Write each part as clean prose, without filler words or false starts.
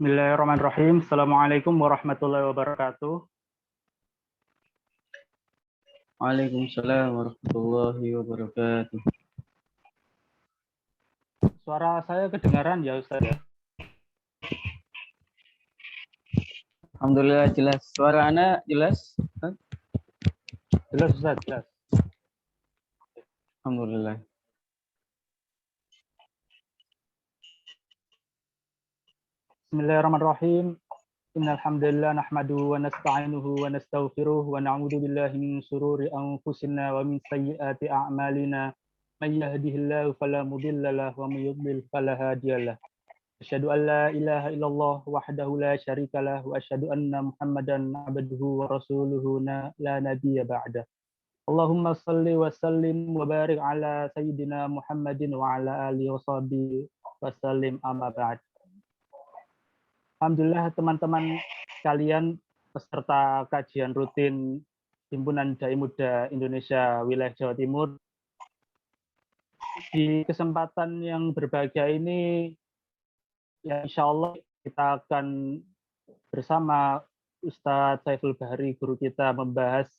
Bismillahirrahmanirrahim. Assalamualaikum warahmatullahi wabarakatuh. Waalaikumsalam warahmatullahi wabarakatuh. Suara saya kedengaran ya Ustaz ya? Alhamdulillah jelas. Suara Anda jelas? Jelas Ustaz, jelas. Alhamdulillah. Bismillahirrahmanirrahim. Innal hamdalillah nahmaduhu wa nasta'inuhu wa nastaghfiruh wa na'udzu billahi min shururi anfusina wa min sayyiati a'malina. May yahdihillahu fala mudilla lahu wa may yudlil fala hadiyalah. Asyhadu an la ilaha illallah wahdahu la syarikalah wa asyhadu anna Muhammadan abduhu wa rasuluhu la nabiyya ba'da. Allahumma salli wa sallim wa barik ala sayyidina Muhammadin wa ala alihi wa sahbihi wa sallim amma ba'd. Alhamdulillah teman-teman sekalian peserta kajian rutin Himpunan Dai Muda Indonesia Wilayah Jawa Timur. Di kesempatan yang berbahagia ini, ya insya Allah kita akan bersama Ustadz Saiful Bahri, guru kita, membahas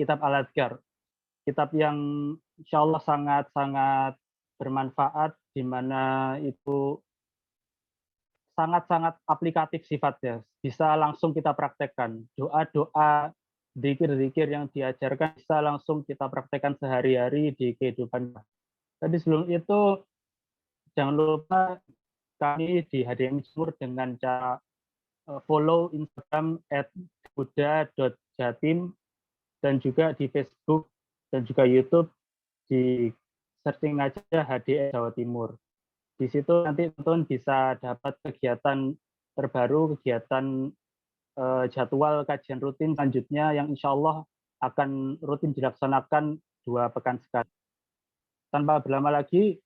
kitab Al-Adhkar. Kitab yang insya Allah sangat-sangat bermanfaat, di mana itu sangat-sangat aplikatif sifatnya. Bisa langsung kita praktekkan. Doa-doa, zikir-zikir yang diajarkan bisa langsung kita praktekkan sehari-hari di kehidupan. Tapi sebelum itu, jangan lupa kami di HDMI Timur dengan cara follow Instagram @buddha.jatim dan juga di Facebook dan juga YouTube di searching aja HDM Jawa Timur. Di situ nanti teman-teman bisa dapat kegiatan terbaru, kegiatan jadwal kajian rutin selanjutnya yang insya Allah akan rutin dilaksanakan 2 pekan sekali. Tanpa berlama lagi,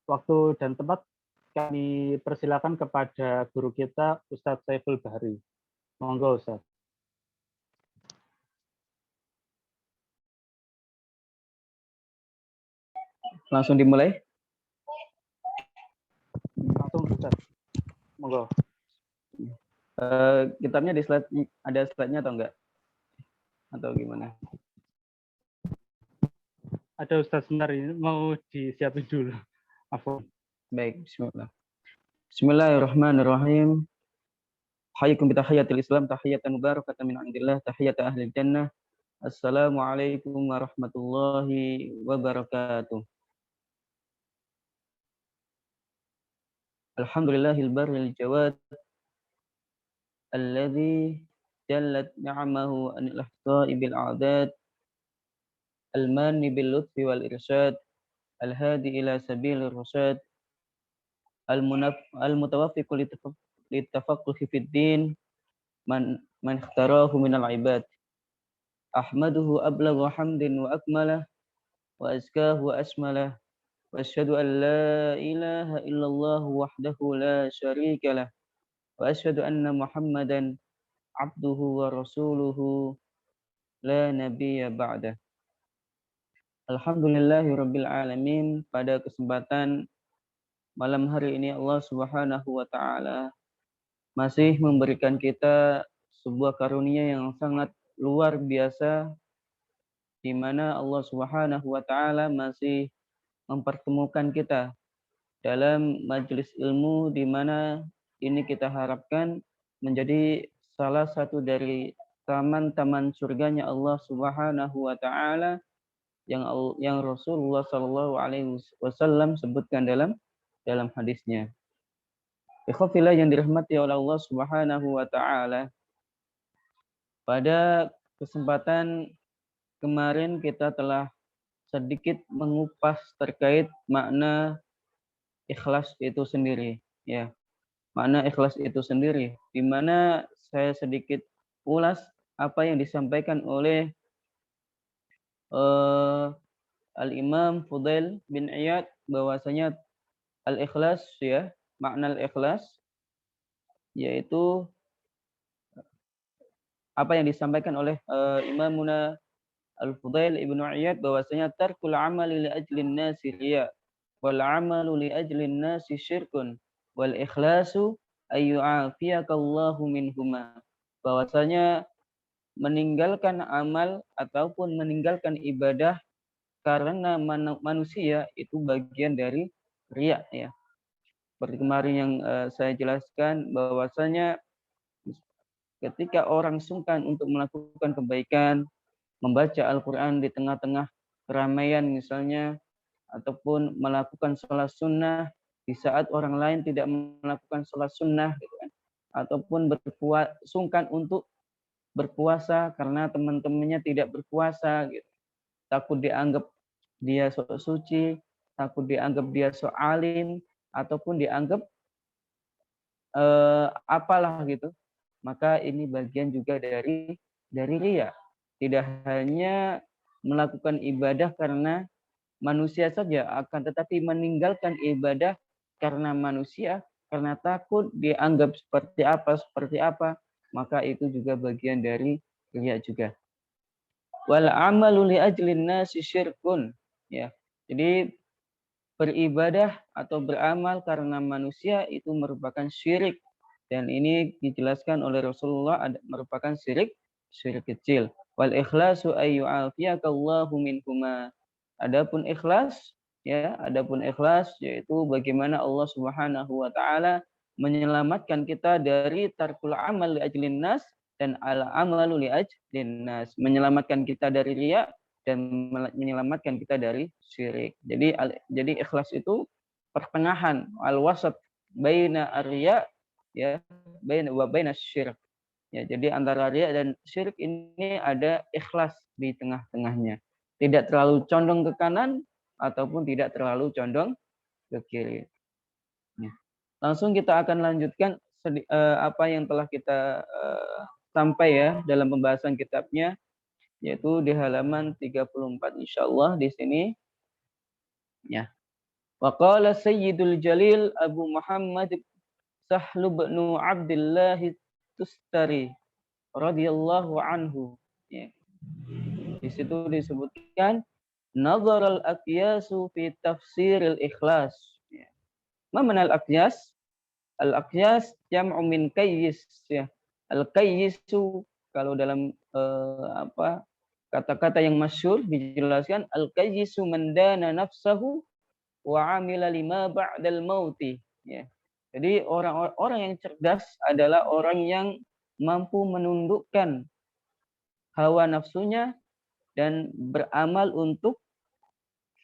waktu dan tempat kami persilakan kepada guru kita, Ustadz Saiful Bahri. Monggo Ustadz. Langsung dimulai? Langsung Ustadz. Monggo. Kitabnya di slide, ada slide-nya atau enggak? Atau gimana? Ada Ustadz sebentar, ini mau disiapin dulu. Afwan. Baik, bismillah. Bismillahirrahmanirrahim. Hayyakum bi tahiyatil Islam, tahiyatan mubarakatan min indillah, tahiyata ahli jannah. Assalamualaikum warahmatullahi wabarakatuh. Alhamdulillahil barril jawad alladzi jallat ni'amahu anil ihsa'i bil a'dad al-mani bil lutfi wal irsyad al-hadi ila sabilir rasyad al-mutawaffiqu litafaqquhi fid din man ikhtarahu minal ibad. Ahmaduhu ablagha hamdin wa akmalah wa azkahu wa asmalah wa asyhadu an la ilaha illallah wahdahu la syarika lah wa asyhadu anna Muhammadan abduhu wa rasuluhu la nabiyya ba'dah. Alhamdulillahirabbil alamin. Pada kesempatan malam hari ini Allah Subhanahu wa taala masih memberikan kita sebuah karunia yang sangat luar biasa, di mana Allah Subhanahu wa taala masih mempertemukan kita dalam majelis ilmu, di mana ini kita harapkan menjadi salah satu dari taman-taman surganya Allah Subhanahu wa taala yang Rasulullah Shallallahu alaihi wasallam sebutkan dalam hadisnya. Ikhwafillah yang dirahmati oleh Allah Subhanahu wa taala. Pada kesempatan kemarin kita telah sedikit mengupas terkait makna ikhlas itu sendiri, ya. Makna ikhlas itu sendiri, di mana saya sedikit ulas apa yang disampaikan oleh Al-Imam Fudail bin Iyad, bahwasanya al-ikhlas, ya, makna al-ikhlas yaitu apa yang disampaikan oleh Imamuna Al-Fudail ibnu Iyad, bahwasanya tarkul amali li ajlin nasi riya wal amalu li ajlin nasi syirkun wal ikhlasu ayyu'afiyakallahu minhuma. Bahwasanya meninggalkan amal ataupun meninggalkan ibadah karena manusia itu bagian dari riya ya. Seperti kemarin yang saya jelaskan bahwasanya ketika orang sungkan untuk melakukan kebaikan, membaca Al-Quran di tengah-tengah keramaian misalnya, ataupun melakukan sholat sunnah di saat orang lain tidak melakukan sholat sunnah, gitu kan. Ataupun sungkan untuk berpuasa karena teman-temannya tidak berpuasa, gitu. Takut dianggap dia sok suci, takut dianggap dia sok alim, ataupun dianggap apalah gitu. Maka ini bagian juga dari riya. Tidak hanya melakukan ibadah karena manusia saja, akan tetapi meninggalkan ibadah karena manusia, karena takut dianggap seperti apa, maka itu juga bagian dari riya juga. Wal amalu li ajlin nasi syirkun, ya. Jadi beribadah atau beramal karena manusia itu merupakan syirik, dan ini dijelaskan oleh Rasulullah merupakan syirik kecil. Wal ikhlasu ayyu'afiyakallahu minhuma. Adapun ikhlas yaitu bagaimana Allah Subhanahu wa taala menyelamatkan kita dari tarkul amal li ajlin nas dan al amalu li ajlin nas, menyelamatkan kita dari riya dan menyelamatkan kita dari syirik. Jadi ikhlas itu pertengahan, al wasat baina ar-riya ya, baina syirik. Ya, jadi antara riya dan syirik ini ada ikhlas di tengah-tengahnya. Tidak terlalu condong ke kanan ataupun tidak terlalu condong ke kiri. Ya. Langsung kita akan lanjutkan apa yang telah kita sampai ya dalam pembahasan kitabnya, yaitu di halaman 34 insyaallah di sini. Ya. Wa qala Sayyidul Jalil Abu Muhammad Sahlu bin Abdullah Tustari radhiyallahu anhu. Ya. Di situ disebutkan nazar al-aqyasu fi tafsir al-ikhlas. Ya. Ma mana al-aqyas? Al-aqyas jam'u min qayyis ya. Al-qayyisu kalau dalam kata-kata yang masyhur dijelaskan al-qayyisu man dana nafsahu wa amila lima ba'dal mauti ya. Jadi orang yang cerdas adalah orang yang mampu menundukkan hawa nafsunya dan beramal untuk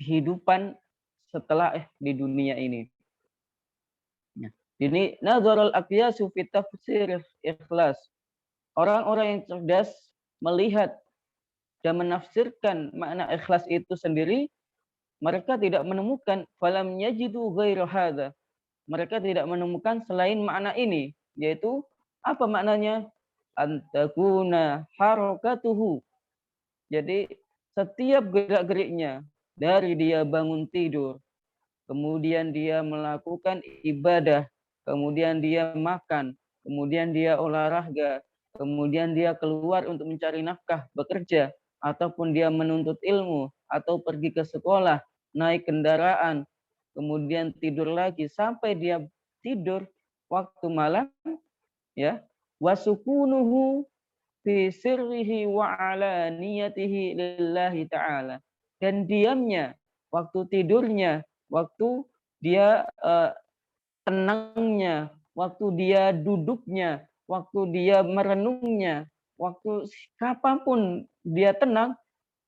kehidupan setelah di dunia ini. Ya. Jadi nazarul aqyasu fi tafsir ikhlas. Orang-orang yang cerdas melihat dan menafsirkan makna ikhlas itu sendiri, mereka tidak menemukan falam yajidu ghairu hadza. Mereka tidak menemukan selain makna ini, yaitu apa maknanya? Antakuna harakatuhu. Jadi setiap gerak-geriknya, dari dia bangun tidur, kemudian dia melakukan ibadah, kemudian dia makan, kemudian dia olahraga, kemudian dia keluar untuk mencari nafkah, bekerja, ataupun dia menuntut ilmu, atau pergi ke sekolah, naik kendaraan, kemudian tidur lagi sampai dia tidur waktu malam, ya. Wasukunuhu fi sirrihi wa alaniyatihi lillahi ta'ala. Dan diamnya, waktu tidurnya, waktu dia tenangnya, waktu dia duduknya, waktu dia merenungnya, waktu kapanpun dia tenang,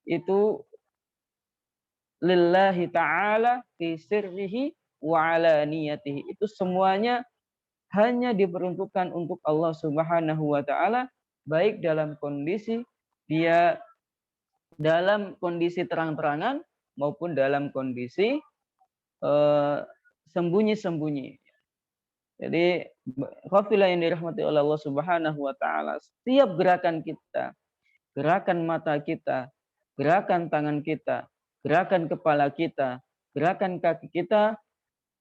itu lillahi ta'ala fi sirrihi wa alaniyatihi. Itu semuanya hanya diperuntukkan untuk Allah Subhanahu wa taala, baik dalam kondisi dia dalam kondisi terang-terangan maupun dalam kondisi sembunyi-sembunyi. Jadi kafilah yang dirahmati oleh Allah Subhanahu wa taala, setiap gerakan kita, gerakan mata kita, gerakan tangan kita, gerakan kepala kita, gerakan kaki kita,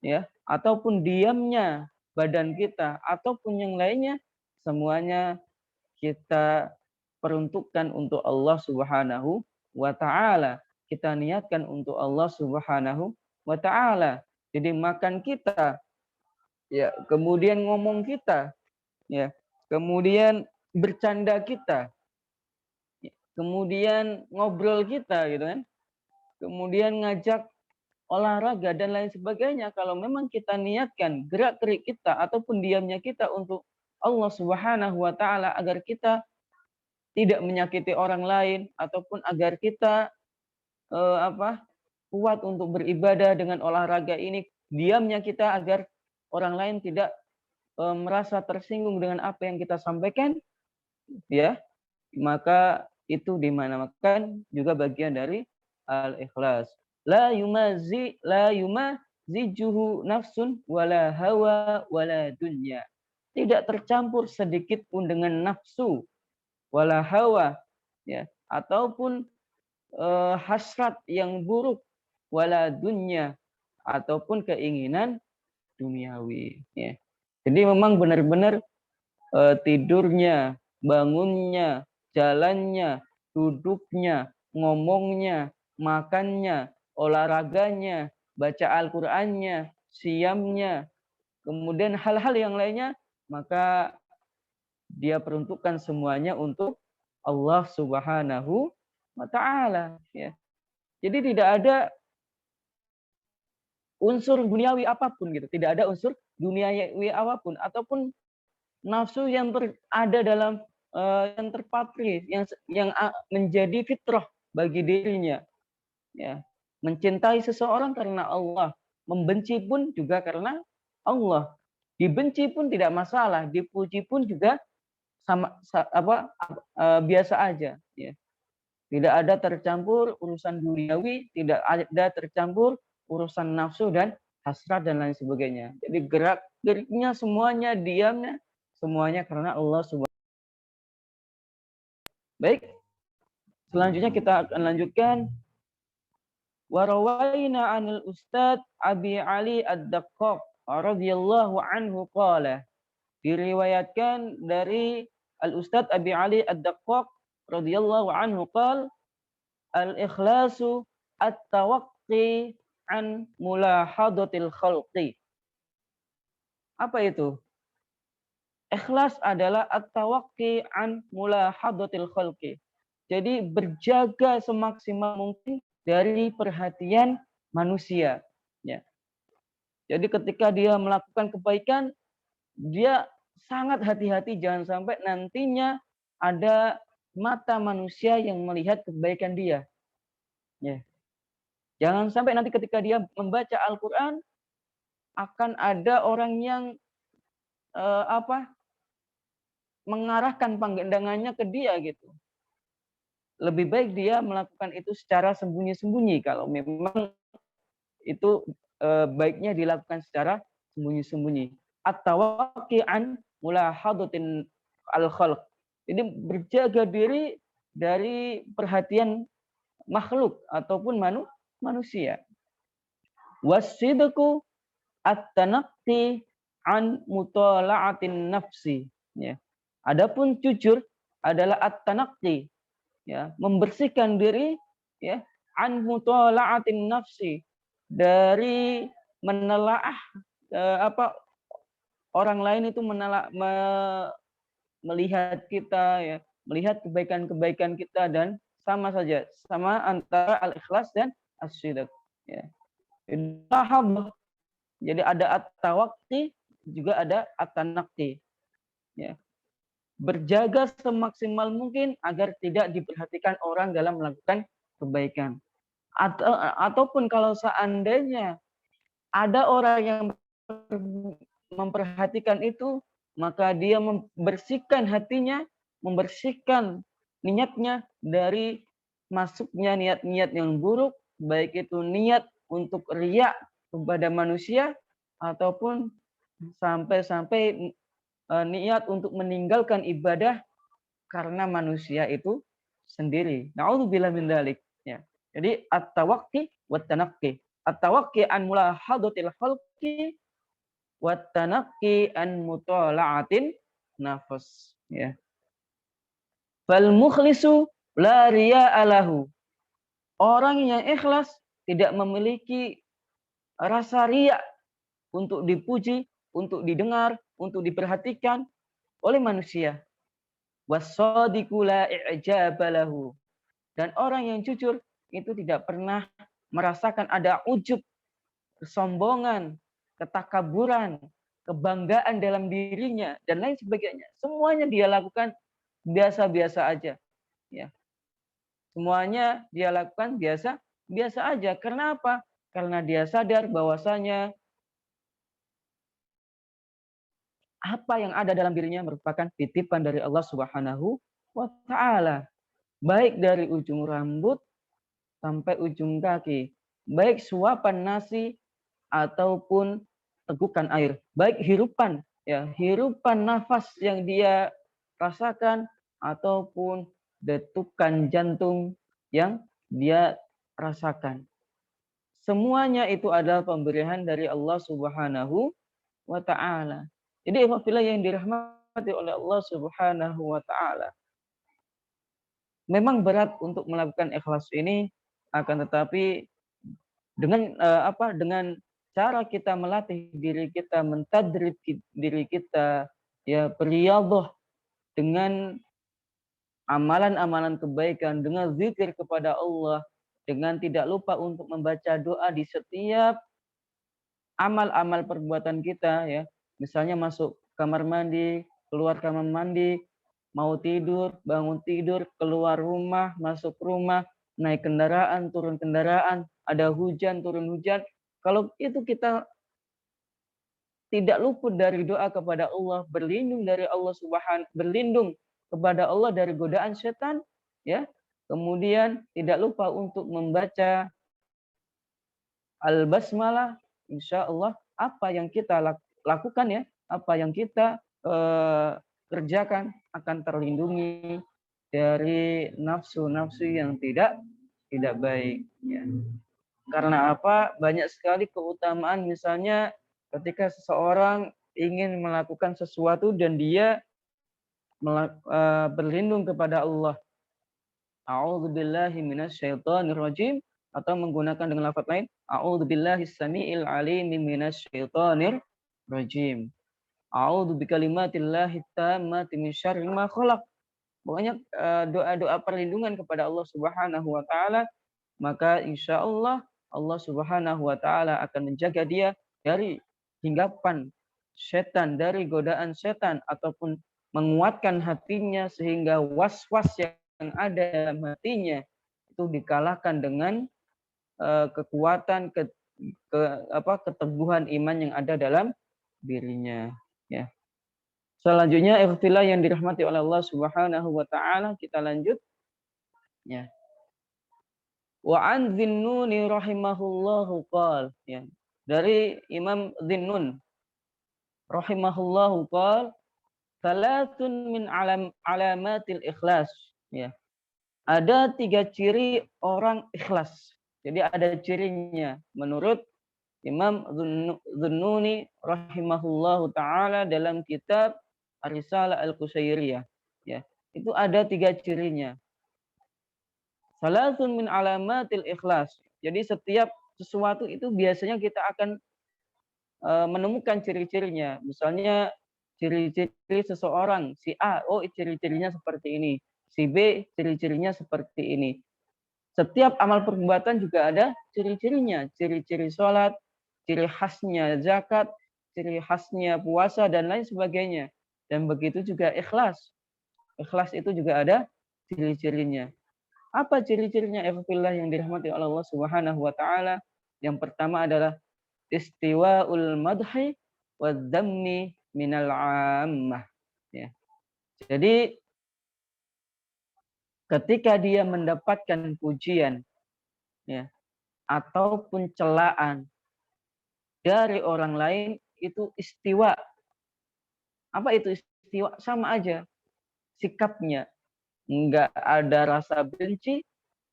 ya, ataupun diamnya badan kita, ataupun yang lainnya, semuanya kita peruntukkan untuk Allah Subhanahu wa taala. Kita niatkan untuk Allah Subhanahu wa taala. Jadi makan kita, ya, kemudian ngomong kita, ya, kemudian bercanda kita, kemudian ngobrol kita gitu kan, kemudian ngajak olahraga dan lain sebagainya. Kalau memang kita niatkan gerak-gerik kita ataupun diamnya kita untuk Allah Subhanahu wa taala agar kita tidak menyakiti orang lain ataupun agar kita kuat untuk beribadah dengan olahraga ini, diamnya kita agar orang lain tidak merasa tersinggung dengan apa yang kita sampaikan, ya, maka itu dimanakan juga bagian dari al-ikhlas. La yumazijuhu nafsun wala hawa wala dunya. Tidak tercampur sedikit pun dengan nafsu wala hawa, ya, ataupun hasrat yang buruk, wala dunya, ataupun keinginan duniawi, ya. Jadi memang benar-benar tidurnya, bangunnya, jalannya, duduknya, ngomongnya, makannya, olahraganya, baca Al-Qur'annya, siamnya, kemudian hal-hal yang lainnya, maka dia peruntukkan semuanya untuk Allah Subhanahu wa taala, ya. Jadi tidak ada unsur duniawi apapun gitu, tidak ada unsur duniawi apapun ataupun nafsu yang ada dalam yang terpatri, yang menjadi fitrah bagi dirinya, ya. Mencintai seseorang karena Allah, membenci pun juga karena Allah. Dibenci pun tidak masalah, dipuji pun juga biasa aja, ya. Tidak ada tercampur urusan duniawi, tidak ada tercampur urusan nafsu dan hasrat dan lain sebagainya. Jadi gerak-geriknya semuanya, diamnya semuanya karena Allah Subhanahu. Baik, selanjutnya kita akan lanjutkan. Warawaina 'anil Ustadz Abi Ali Ad-Daqqaq radhiyallahu anhu qala. Diriwayatkan dari Al-Ustadz Abi Ali Ad-Daqqaq radhiyallahu anhu qala, al-ikhlasu at-tawaqqi an mulahadatil khalqi. Apa itu? Ikhlas adalah at-tawaqqi an mulahadatil khalqi. Jadi berjaga semaksimal mungkin dari perhatian manusia, ya. Jadi ketika dia melakukan kebaikan, dia sangat hati-hati jangan sampai nantinya ada mata manusia yang melihat kebaikan dia, ya. Jangan sampai nanti ketika dia membaca Al-Qur'an akan ada orang yang mengarahkan pandangannya ke dia gitu. Lebih baik dia melakukan itu secara sembunyi-sembunyi kalau memang itu baiknya dilakukan secara sembunyi-sembunyi. At-tawaqqi an mulahadatin al-khalq. Jadi berjaga diri dari perhatian makhluk ataupun manusia. Wasidqu at-tanaqqi an mutala'atin nafsi, ya. Adapun jujur adalah at-tanaqqi, ya, membersihkan diri, ya, an mutala'atin nafsi, dari menelaah orang lain itu melihat kita, ya, melihat kebaikan-kebaikan kita, dan sama antara al-ikhlas dan as-sidq, ya. Jadi ada at-tawaqqi, juga ada at-tanaqqi, ya. Berjaga semaksimal mungkin agar tidak diperhatikan orang dalam melakukan kebaikan. Ataupun kalau seandainya ada orang yang memperhatikan itu, maka dia membersihkan hatinya, membersihkan niatnya dari masuknya niat-niat yang buruk, baik itu niat untuk riya kepada manusia ataupun sampai niat untuk meninggalkan ibadah karena manusia itu sendiri. Na'udzubillah min dzalik, ya. Jadi at-tawaqqi wat tanaqqi. At-tawaqqi an mulahadatil khalqi wat tanaqqi an mutala'atin nafas, ya. Fal mukhlisu la riya'a lahu. Orang yang ikhlas tidak memiliki rasa riya untuk dipuji untuk didengar, untuk diperhatikan oleh manusia. Was-shadiqu la i'jaba lahu. Dan orang yang jujur itu tidak pernah merasakan ada ujub, kesombongan, ketakaburan, kebanggaan dalam dirinya dan lain sebagainya. Semuanya dia lakukan biasa-biasa aja, ya. Semuanya dia lakukan biasa aja. Karena apa? Karena dia sadar bahwasanya apa yang ada dalam dirinya merupakan titipan dari Allah Subhanahu wa taala. Baik dari ujung rambut sampai ujung kaki, baik suapan nasi ataupun tegukan air, baik hirupan, ya, hirupan nafas yang dia rasakan ataupun detukan jantung yang dia rasakan. Semuanya itu adalah pemberian dari Allah Subhanahu wa taala. Jadi apabila yang dirahmati oleh Allah Subhanahu wa taala, memang berat untuk melakukan ikhlas ini, akan tetapi dengan cara kita melatih diri kita, mentadrib diri kita, ya, beriyadhah dengan amalan-amalan kebaikan, dengan zikir kepada Allah, dengan tidak lupa untuk membaca doa di setiap amal-amal perbuatan kita, ya. Misalnya masuk kamar mandi, keluar kamar mandi, mau tidur, bangun tidur, keluar rumah, masuk rumah, naik kendaraan, turun kendaraan, ada hujan, turun hujan. Kalau itu kita tidak luput dari doa kepada Allah, berlindung dari Allah berlindung kepada Allah dari godaan setan, ya. Kemudian tidak lupa untuk membaca al-basmalah, insya Allah apa yang kita lakukan, ya, apa yang kita kerjakan akan terlindungi dari nafsu-nafsu yang tidak baik, ya. Karena apa? Banyak sekali keutamaan, misalnya ketika seseorang ingin melakukan sesuatu dan dia berlindung kepada Allah. A'udzubillahi minasyaitonirrajim, atau menggunakan dengan lafaz lain, a'udzubillahis samiil alim minasyaitonir rajim. A'udzu bikalimatillahi tammati min syarri ma khalaq. Pokoknya doa-doa perlindungan kepada Allah Subhanahu wa taala, maka insya Allah Allah Subhanahu wa taala akan menjaga dia dari hinggapan setan, dari godaan setan, ataupun menguatkan hatinya sehingga was-was yang ada dalam hatinya itu dikalahkan dengan kekuatan keteguhan iman yang ada dalam dirinya, ya. Selanjutnya ikhtilaf yang dirahmati oleh Allah Subhanahu wa taala, kita lanjut, ya. Wa an Dhinnuni rahimahullahu qal, ya. Dari Imam Dhinnun rahimahullahu qal, salatun min alamatil ikhlas, ya. Ada 3 ciri orang ikhlas. Jadi ada cirinya menurut Imam Dhunnuni rahimahullahu taala dalam kitab Ar-Risalah Al-Qusairiyah, ya. Itu ada 3 cirinya. Salatun min alamatil ikhlas. Jadi setiap sesuatu itu biasanya kita akan menemukan ciri-cirinya. Misalnya ciri-ciri seseorang, si A, oh ciri-cirinya seperti ini. Si B, ciri-cirinya seperti ini. Setiap amal perbuatan juga ada ciri-cirinya. Ciri-ciri sholat, ciri khasnya zakat, ciri khasnya puasa, dan lain sebagainya. Dan begitu juga ikhlas. Ikhlas itu juga ada ciri-cirinya. Apa ciri-cirinya ikhtilaf yang dirahmati oleh Allah Subhanahu wa taala? Yang pertama adalah istiwa'ul madhi wa dhammi minal ammah, ya. Jadi ketika dia mendapatkan pujian, ya, ataupun celaan dari orang lain, itu istiwa. Apa itu istiwa? Sama aja sikapnya. Enggak ada rasa benci,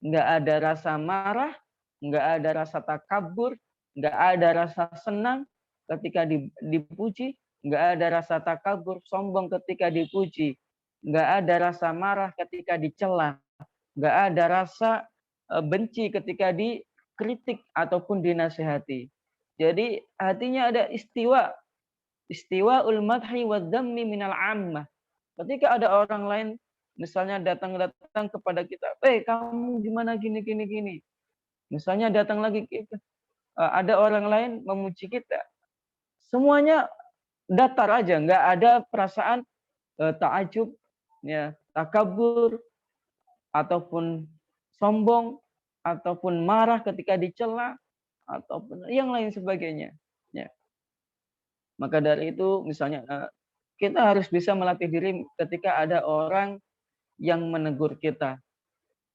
enggak ada rasa marah, enggak ada rasa takabur, enggak ada rasa senang ketika dipuji, enggak ada rasa takabur, sombong ketika dipuji, enggak ada rasa marah ketika dicela, enggak ada rasa benci ketika dikritik ataupun dinasihati. Jadi hatinya ada istiwa, istiwa'ul madhi wa dhammi minal ammah. Ketika ada orang lain misalnya datang kepada kita, kamu gimana gini gini gini. Misalnya datang lagi kita, ada orang lain memuji kita. Semuanya datar aja, nggak ada perasaan ta'ajub, ya, takabur, ataupun sombong, ataupun marah ketika dicela, ataupun yang lain sebagainya. Ya. Maka dari itu, misalnya kita harus bisa melatih diri ketika ada orang yang menegur kita.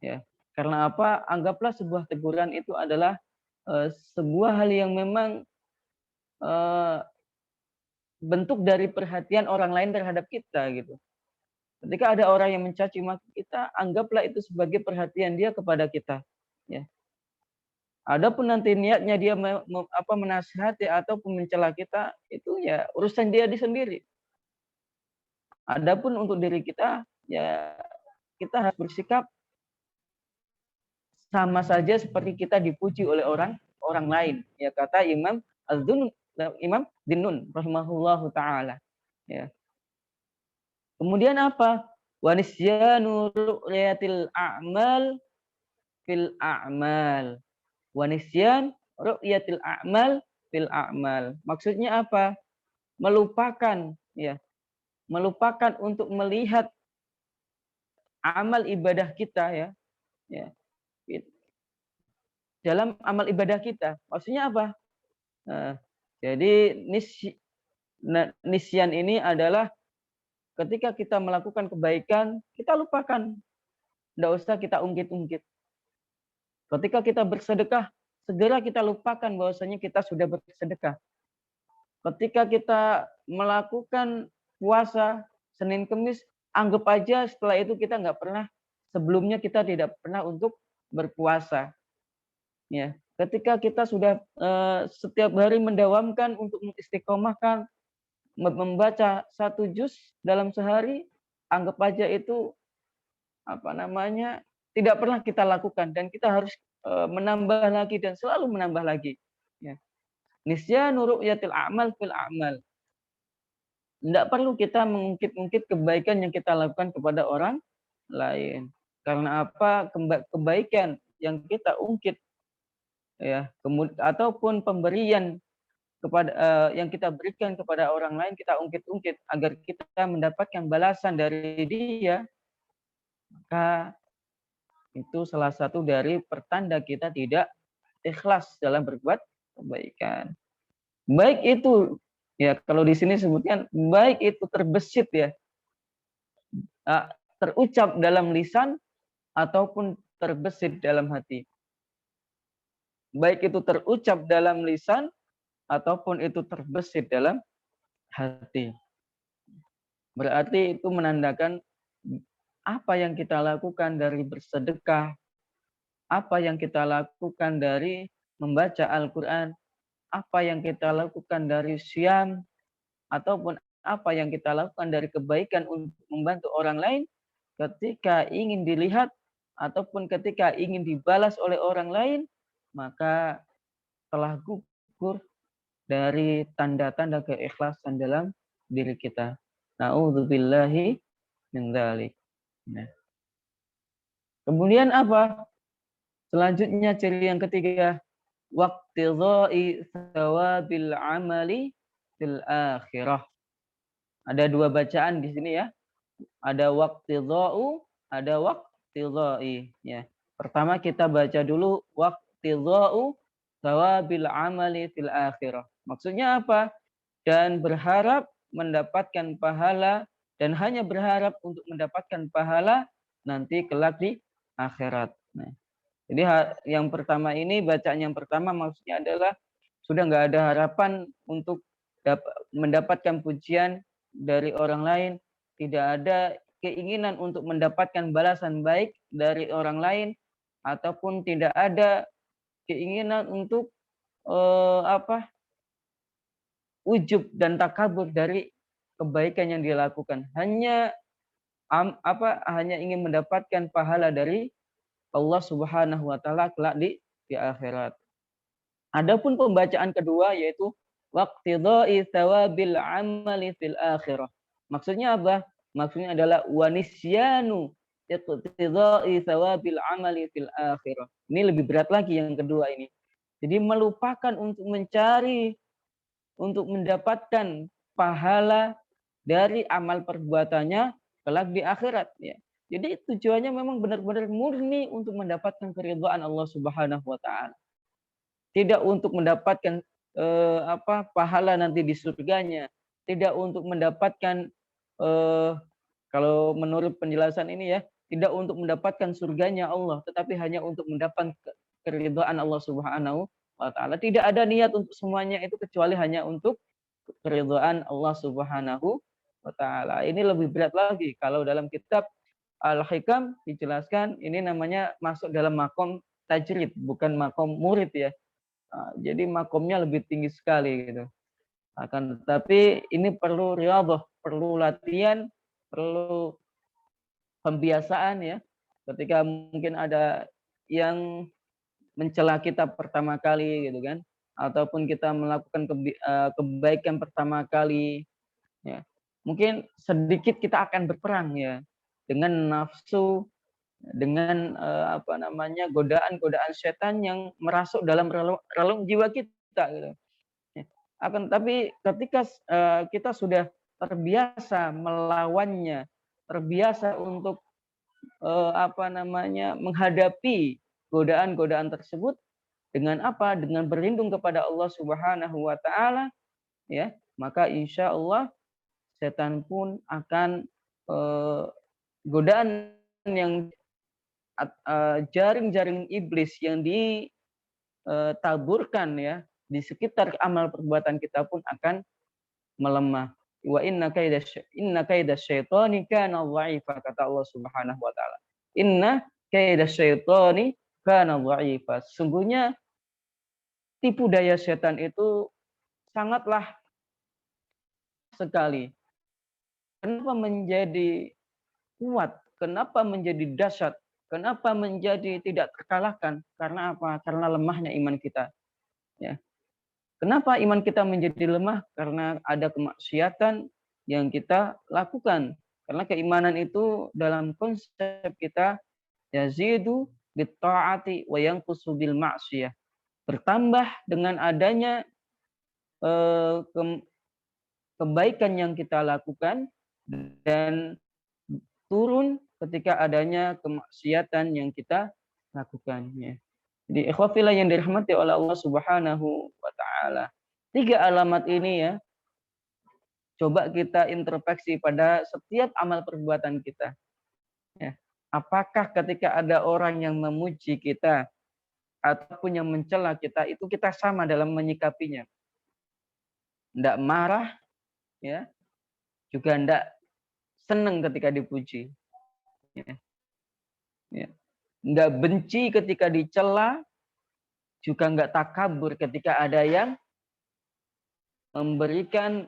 Ya. Karena apa? Anggaplah sebuah teguran itu adalah sebuah hal yang memang bentuk dari perhatian orang lain terhadap kita gitu. Ketika ada orang yang mencaci maki kita, anggaplah itu sebagai perhatian dia kepada kita. Ya. Adapun nanti niatnya dia menasihati ataupun mencela kita, itu ya urusan dia sendiri. Adapun untuk diri kita, ya kita harus bersikap sama saja seperti kita dipuji oleh orang lain. Ya kata Imam Dinnun rahimahullahu taala. Ya. Kemudian apa? Wa nisyanu ru'yatil a'mal fil a'mal. Wa nisyan ru'yatil a'mal fil a'mal. Maksudnya apa? Melupakan, ya. Melupakan untuk melihat amal ibadah kita, ya. Ya. Dalam amal ibadah kita. Maksudnya apa? Jadi nisyan ini adalah ketika kita melakukan kebaikan, kita lupakan. Tidak usah kita ungkit-ungkit. Ketika kita bersedekah, segera kita lupakan bahwasanya kita sudah bersedekah. Ketika kita melakukan puasa Senin Kemis, anggap aja setelah itu kita nggak pernah, sebelumnya kita tidak pernah untuk berpuasa. Ya, ketika kita sudah setiap hari mendawamkan untuk mengistiqomahkan membaca 1 juz dalam sehari, anggap aja itu tidak pernah kita lakukan, dan kita harus menambah lagi dan selalu menambah lagi. Ya. Nisyanu ru'yatil a'mal fil a'mal. Tidak perlu kita mengungkit-ungkit kebaikan yang kita lakukan kepada orang lain. Karena apa? Kebaikan yang kita ungkit, ya, ataupun pemberian kepada yang kita berikan kepada orang lain, kita ungkit-ungkit agar kita mendapatkan balasan dari dia, maka itu salah satu dari pertanda kita tidak ikhlas dalam berbuat kebaikan. Baik itu, ya kalau di sini sebutkan baik itu terbesit, ya, terucap dalam lisan ataupun terbesit dalam hati. Baik itu terucap dalam lisan ataupun itu terbesit dalam hati. Berarti itu menandakan apa yang kita lakukan dari bersedekah, apa yang kita lakukan dari membaca Al-Quran, apa yang kita lakukan dari syam, ataupun apa yang kita lakukan dari kebaikan untuk membantu orang lain, ketika ingin dilihat ataupun ketika ingin dibalas oleh orang lain, maka telah gugur dari tanda-tanda keikhlasan dalam diri kita. Na'udzubillahi min dzalik. Nah. Kemudian apa? Selanjutnya ciri yang ketiga, waqtidha'i thawabil amali fil akhirah. Ada 2 bacaan di sini, ya. Ada waqtidha'u, ada waqtidha'i, ya. Pertama kita baca dulu waqtidha'u thawabil amali fil akhirah. Maksudnya apa? Dan berharap mendapatkan pahala, dan hanya berharap untuk mendapatkan pahala nanti kelak di akhirat. Nah, jadi yang pertama ini, bacaan yang pertama maksudnya adalah sudah nggak ada harapan untuk mendapatkan pujian dari orang lain, tidak ada keinginan untuk mendapatkan balasan baik dari orang lain, ataupun tidak ada keinginan untuk ujub dan takabur dari kebaikan yang dilakukan. Hanya ingin mendapatkan pahala dari Allah Subhanahu wa taala kelak di akhirat. Adapun pembacaan kedua yaitu waqtidai thawabil amali fil akhirah. Maksudnya apa? Maksudnya adalah wanisyanu iqtidai thawabil amali fil akhirah. Ini lebih berat lagi yang kedua ini. Jadi melupakan untuk mencari, untuk mendapatkan pahala dari amal perbuatannya kelak di akhirat. Ya. Jadi tujuannya memang benar-benar murni untuk mendapatkan keridhaan Allah Subhanahu wa taala. Tidak untuk mendapatkan pahala nanti di surganya, tidak untuk mendapatkan kalau menurut penjelasan ini ya, tidak untuk mendapatkan surganya Allah, tetapi hanya untuk mendapatkan keridhaan Allah Subhanahu wa taala. Tidak ada niat untuk semuanya itu kecuali hanya untuk keridhaan Allah Subhanahu wa taala. Ini lebih berat lagi kalau dalam kitab Al-Hikam dijelaskan ini namanya masuk dalam makom tajrid, bukan makom murid ya. Jadi makomnya lebih tinggi sekali gitu. Akan tetapi ini perlu riyadhah, perlu latihan, perlu pembiasaan ya. Ketika mungkin ada yang mencela kita pertama kali gitu kan, ataupun kita melakukan kebaikan pertama kali ya. Mungkin sedikit kita akan berperang ya dengan nafsu, dengan godaan-godaan setan yang merasuk dalam relung jiwa kita gitu. Akan tapi ketika kita sudah terbiasa melawannya, terbiasa untuk menghadapi godaan-godaan tersebut dengan apa? Dengan berlindung kepada Allah Subhanahu wa taala ya, maka insya Allah setan pun akan godaan yang jaring-jaring iblis yang ditaburkan ya di sekitar amal perbuatan kita pun akan melemah. Wa inna kaidas syaitani kana dha'ifa, kata Allah Subhanahu wa taala. Inna kaidas syaitani kana dha'ifa. Sungguhnya tipu daya setan itu sangatlah sekali. Kenapa menjadi kuat? Kenapa menjadi dahsyat? Kenapa menjadi tidak terkalahkan? Karena apa? Karena lemahnya iman kita. Ya. Kenapa iman kita menjadi lemah? Karena ada kemaksiatan yang kita lakukan. Karena keimanan itu dalam konsep kita yazidu bitta'ati wa yanqusu bil ma'siyah. Bertambah dengan adanya kebaikan yang kita lakukan dan turun ketika adanya kemaksiatan yang kita lakukan. Ya. Jadi ikhwafillah yang dirahmati oleh Allah Subhanahu wa taala. 3 alamat ini ya, coba kita introspeksi pada setiap amal perbuatan kita. Ya. Apakah ketika ada orang yang memuji kita ataupun yang mencela kita, itu kita sama dalam menyikapinya? Tidak marah, ya, juga tidak senang ketika dipuji. Ya. Ya. Nggak benci ketika dicela, juga nggak takabur ketika ada yang memberikan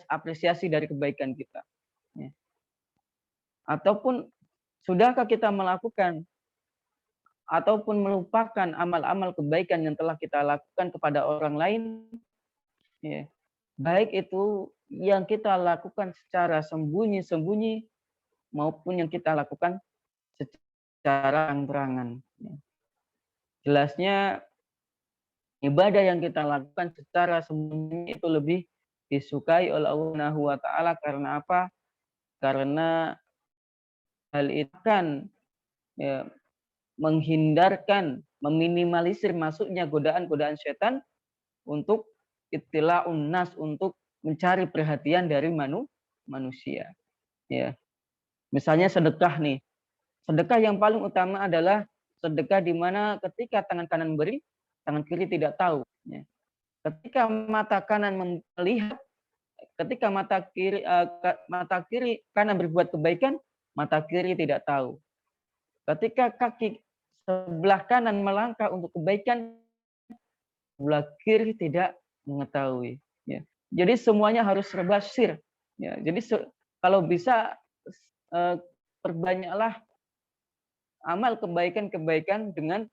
apresiasi dari kebaikan kita. Ya. Ataupun sudahkah kita melakukan ataupun melupakan amal-amal kebaikan yang telah kita lakukan kepada orang lain? Ya. Baik itu yang kita lakukan secara sembunyi-sembunyi maupun yang kita lakukan secara terang-terangan. Jelasnya ibadah yang kita lakukan secara sembunyi itu lebih disukai oleh Allah Subhanahu wa taala. Karena apa? Karena hal itu kan ya, menghindarkan, meminimalisir masuknya godaan-godaan setan untuk ittila'un nas, untuk mencari perhatian dari manusia. Ya. Misalnya sedekah nih. Sedekah yang paling utama adalah sedekah di mana ketika tangan kanan beri, tangan kiri tidak tahu. Ya. Ketika mata kanan melihat, ketika mata kiri kanan berbuat kebaikan, mata kiri tidak tahu. Ketika kaki sebelah kanan melangkah untuk kebaikan, sebelah kiri tidak mengetahui. Ya. Jadi semuanya harus serba sir. Ya. Jadi kalau bisa perbanyaklah amal kebaikan-kebaikan dengan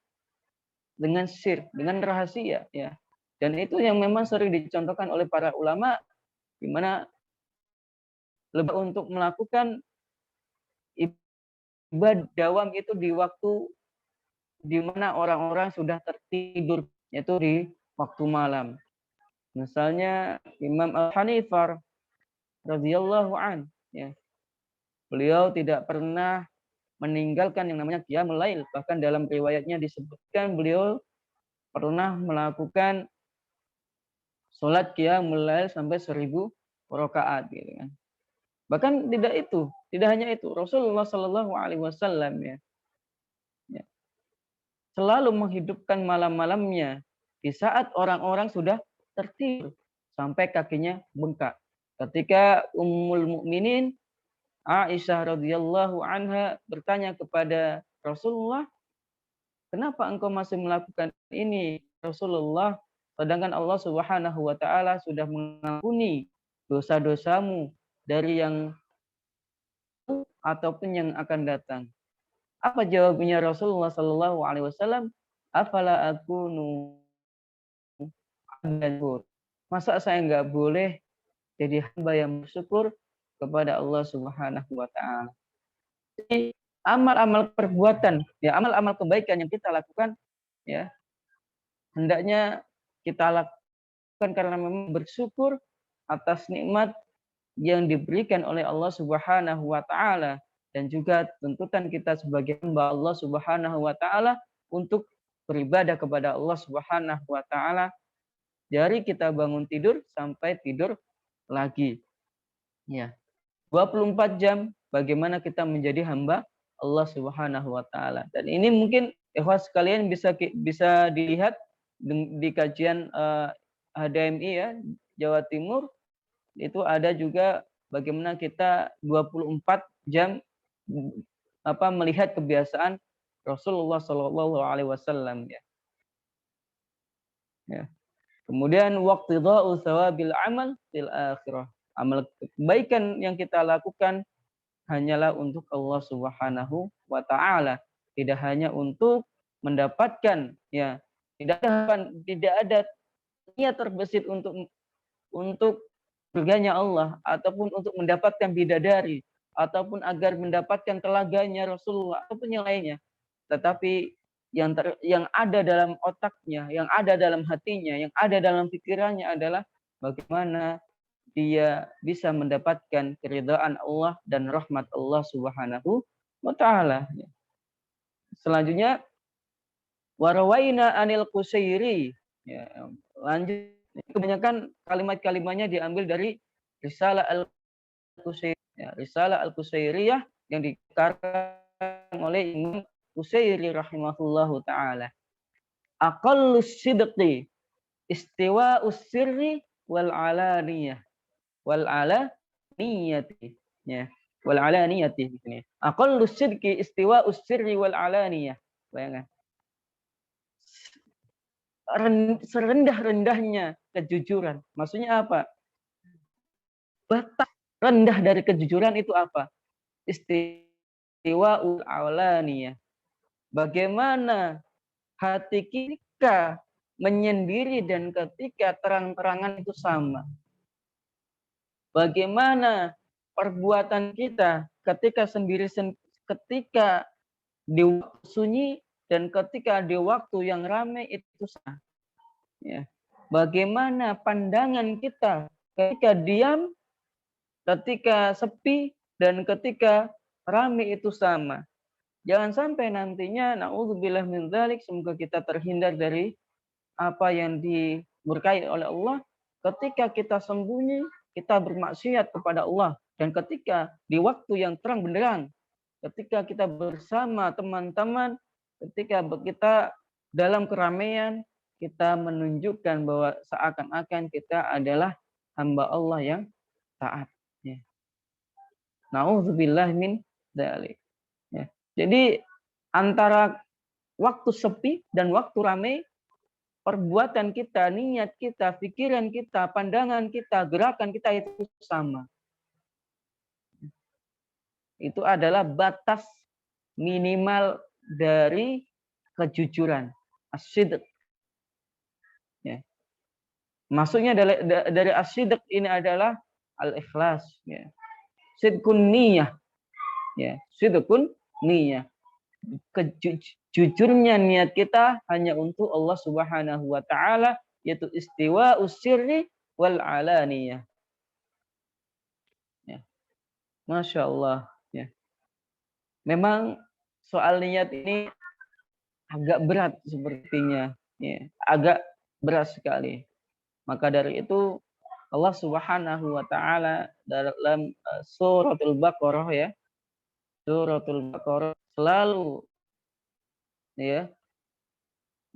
sir, dengan rahasia. Ya. Dan itu yang memang sering dicontohkan oleh para ulama, di mana lebih untuk melakukan ibadah dawam itu di waktu di mana orang-orang sudah tertidur, yaitu di waktu malam. Misalnya Imam Al-Hanifah radhiyallahu an, ya. Beliau tidak pernah meninggalkan yang namanya qiyamul lail. Bahkan dalam riwayatnya disebutkan beliau pernah melakukan sholat qiyamul lail sampai 1000 rakaat gitu kan. Bahkan tidak hanya itu, Rasulullah Shallallahu alaihi wasallam ya selalu menghidupkan malam-malamnya di saat orang-orang sudah tertidur sampai kakinya bengkak. Ketika Ummul Mukminin Aisyah radhiyallahu anha bertanya kepada Rasulullah, "Kenapa engkau masih melakukan ini, Rasulullah? Sedangkan Allah Subhanahu wa taala sudah mengampuni dosa-dosamu dari yang ataupun yang akan datang." Apa jawabnya Rasulullah Sallallahu Alaihi Wasallam? Afala akunu abdan. Masa saya nggak boleh jadi hamba yang bersyukur kepada Allah Subhanahu Wa Taala. Jadi amal-amal perbuatan, ya amal-amal kebaikan yang kita lakukan, ya hendaknya kita lakukan karena memang bersyukur atas nikmat yang diberikan oleh Allah Subhanahu Wa Taala. Dan juga tuntutan kita sebagai hamba Allah Subhanahu wa taala untuk beribadah kepada Allah Subhanahu wa taala dari kita bangun tidur sampai tidur lagi. Ya. 24 jam bagaimana kita menjadi hamba Allah Subhanahu wa taala. Dan ini mungkin ikhwas sekalian bisa dilihat di kajian HDMI ya Jawa Timur, itu ada juga bagaimana kita 24 jam melihat kebiasaan Rasulullah Shallallahu Alaihi Wasallam ya. Kemudian waqtidha'u thawabil amal fil akhirah. Amal kebaikan yang kita lakukan hanyalah untuk Allah Subhanahu wa taala, tidak hanya untuk mendapatkan ya, tidak ada niat terbesit untuk surganya Allah ataupun untuk mendapatkan bidadari ataupun agar mendapatkan telaganya Rasulullah ataupun yang lainnya. Tetapi yang ada dalam otaknya, yang ada dalam hatinya, yang ada dalam pikirannya adalah bagaimana dia bisa mendapatkan keridhaan Allah dan rahmat Allah Subhanahu wa taala. Selanjutnya warawaina anil Qusairi. Ya, lanjut, kebanyakan kalimat-kalimatnya diambil dari Risalah Al-Qusairi. Ya, Risalah Al-Qusairiyah yang dikarang oleh Imam Qusairi rahimahullahu ta'ala. Aqallus sidqi istiwa'us sirri wal alaniyah. Wal alaniyati. Ya, wal alaniyati. Aqallus sidqi istiwa'us sirri wal alaniyah. Bayangkan. Serendah-rendahnya kejujuran. Maksudnya apa? Batas rendah dari kejujuran itu apa? Istiwa'ul alaniyah. Bagaimana hati kita menyendiri dan ketika terang-terangan itu sama. Bagaimana perbuatan kita ketika ketika di waktu sunyi dan ketika di waktu yang ramai itu sama. Ya. Bagaimana pandangan kita ketika diam, ketika sepi, dan ketika ramai itu sama. Jangan sampai nantinya naudzubillah min dzalik, semoga kita terhindar dari apa yang dimurkai oleh Allah. Ketika kita sembunyi, kita bermaksiat kepada Allah, dan ketika di waktu yang terang benderang, ketika kita bersama teman-teman, ketika kita dalam keramaian, kita menunjukkan bahwa seakan-akan kita adalah hamba Allah yang taat. Naudzubillah min dzalik. Jadi antara waktu sepi dan waktu ramai, perbuatan kita, niat kita, pikiran kita, pandangan kita, gerakan kita itu sama. Itu adalah batas minimal dari kejujuran. As-sidq. Ya. Maksudnya dari as-sidq ini adalah al-ikhlas, ya. Sidqun niyah, ya. Sidqun niyah. Jujurnya niat kita hanya untuk Allah Subhanahu wa taala, yaitu istiwa'us sirri wal alaniyah. Ya. Masya Allah, ya. Memang soal niat ini agak berat sepertinya, ya. Agak berat sekali. Maka dari itu Allah Subhanahu wa taala dalam suratul Baqarah, ya. Suratul Baqarah selalu, ya,